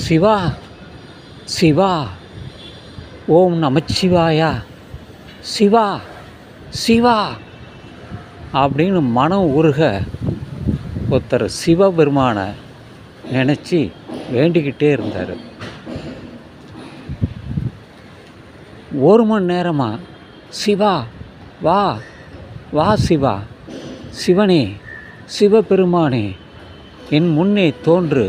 சிவா சிவா, ஓம் நமச்சிவாயா, சிவா சிவா அப்படின்னு மனம் உருக ஒருத்தர் சிவபெருமானை நினச்சி வேண்டிக்கிட்டே இருந்தார். ஒரு மணி நேரமாக சிவா வா வா சிவா, சிவனே சிவபெருமானே என் முன்னே தோன்று,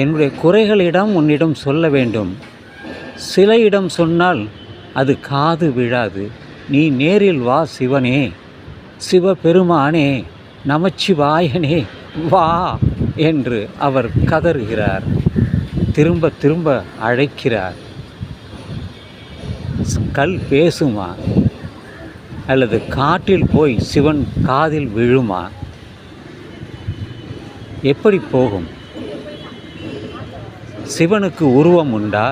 என்னுடைய குறைகளிடம் உன்னிடம் சொல்ல வேண்டும். சில இடம் சொன்னால் அது காது விழாது. நீ நேரில் வா சிவனே, சிவபெருமானே, நமச்சிவாயனே வா என்று அவர் கதறுகிறார். திரும்ப திரும்ப அழைக்கிறார். கல் பேசுமா அல்லது காற்றில் போய் சிவன் காதில் விழுமா? எப்படி போகும்? சிவனுக்கு உருவம் உண்டா?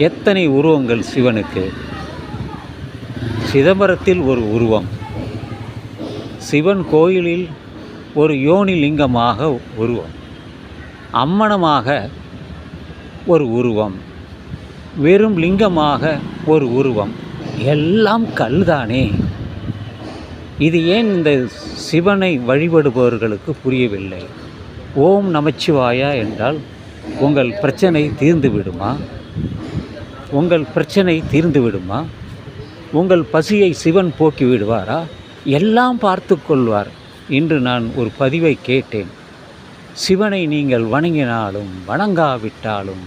எத்தனை உருவங்கள் சிவனுக்கு? சிதம்பரத்தில் ஒரு உருவம், சிவன் கோயிலில் ஒரு யோனி லிங்கமாக உருவம், அம்மணமாக ஒரு உருவம், வெறும் லிங்கமாக ஒரு உருவம், எல்லாம் கல்தானே. இது ஏன் இந்த சிவனை வழிபடுபவர்களுக்கு புரியவில்லை? ஓம் நமச்சிவாயா என்றால் உங்கள் பிரச்சனை தீர்ந்து விடுமா? உங்கள் பிரச்சனை தீர்ந்து விடுமா? உங்கள் பசியை சிவன் போக்கி விடுவாரா? எல்லாம் பார்த்து கொள்வார். இன்று நான் ஒரு பதிவை கேட்டேன். சிவனை நீங்கள் வணங்கினாலும் வணங்காவிட்டாலும்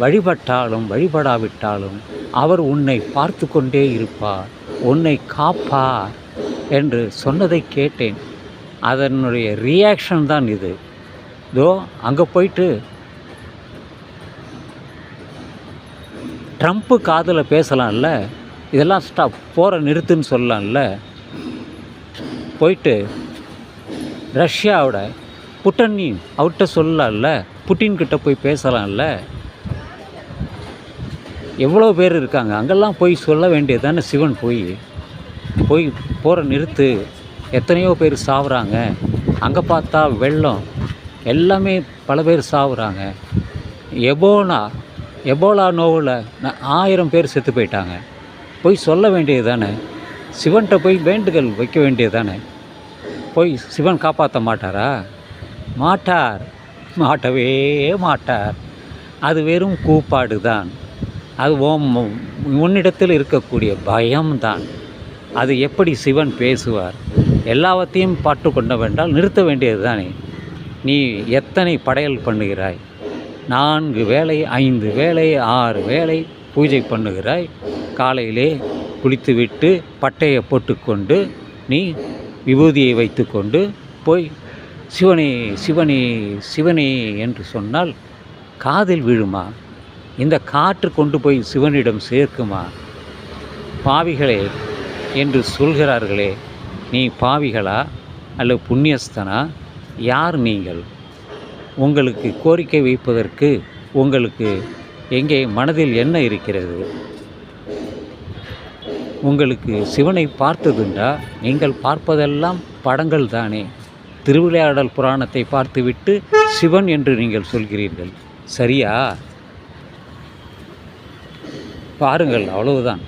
வழிபட்டாலும் வழிபடாவிட்டாலும் அவர் உன்னை பார்த்து கொண்டே இருப்பார், உன்னை காப்பார் என்று சொன்னதை கேட்டேன். அதனுடைய ரியாக்ஷன் தான் இது. இதோ அங்கே போயிட்டு ட்ரம்ப்பு காதில் பேசலாம்ல, இதெல்லாம் ஸ்டாப், போகிற நிறுத்துன்னு சொல்லலாம்ல. போயிட்டு ரஷ்யாவோட புட்டனி அவர்கிட்ட சொல்லலாம்ல, புட்டின்கிட்ட போய் பேசலாம்ல. எவ்வளோ பேர் இருக்காங்க, அங்கெல்லாம் போய் சொல்ல வேண்டியது தானே. சிவன் போய் போகிற நிறுத்து, எத்தனையோ பேர் சாவுறாங்க, அங்கே பார்த்தா வெள்ளம், எல்லாமே பல பேர் சாவுறாங்க. எபோலா நோவில் 1000 பேர் செத்து போயிட்டாங்க. போய் சொல்ல வேண்டியது தானே. சிவன்கிட்ட போய் வேண்டுதல் வைக்க வேண்டியது தானே. போய் சிவன் காப்பாற்ற மாட்டாரா? மாட்டவே மாட்டார். அது வெறும் கூப்பாடு தான். அது உன்னிடத்தில் இருக்கக்கூடிய பயம்தான். அது எப்படி சிவன் பேசுவார்? எல்லாவற்றையும் பாட்டு கொண்டவென்றால் நிறுத்த வேண்டியது தானே. நீ எத்தனை படையல் பண்ணுகிறாய்? 4 வேளை 5 வேளை 6 வேளை பூஜை பண்ணுகிறாய். காலையிலே குளித்துவிட்டு பட்டையை போட்டுக்கொண்டு நீ விபூதியை வைத்துக்கொண்டு போய் சிவனே சிவனே சிவனே என்று சொன்னால் காதில் விழுமா? இந்த காற்று கொண்டு போய் சிவனிடம் சேர்க்குமா? பாவிகளே என்று சொல்கிறார்களே, நீ பாவிகளா அல்லது புண்ணியஸ்தனா? யார் நீங்கள்? உங்களுக்கு கோரிக்கை வைப்பதற்கு உங்களுக்கு எங்கே மனதில் என்ன இருக்கிறது? உங்களுக்கு சிவனை பார்த்ததுண்டா? நீங்கள் பார்ப்பதெல்லாம் படங்கள் தானே. திருவிளையாடல் புராணத்தை பார்த்துவிட்டு சிவன் என்று நீங்கள் சொல்கிறீர்கள். சரியா? பாருங்கள், அவ்வளவுதான்.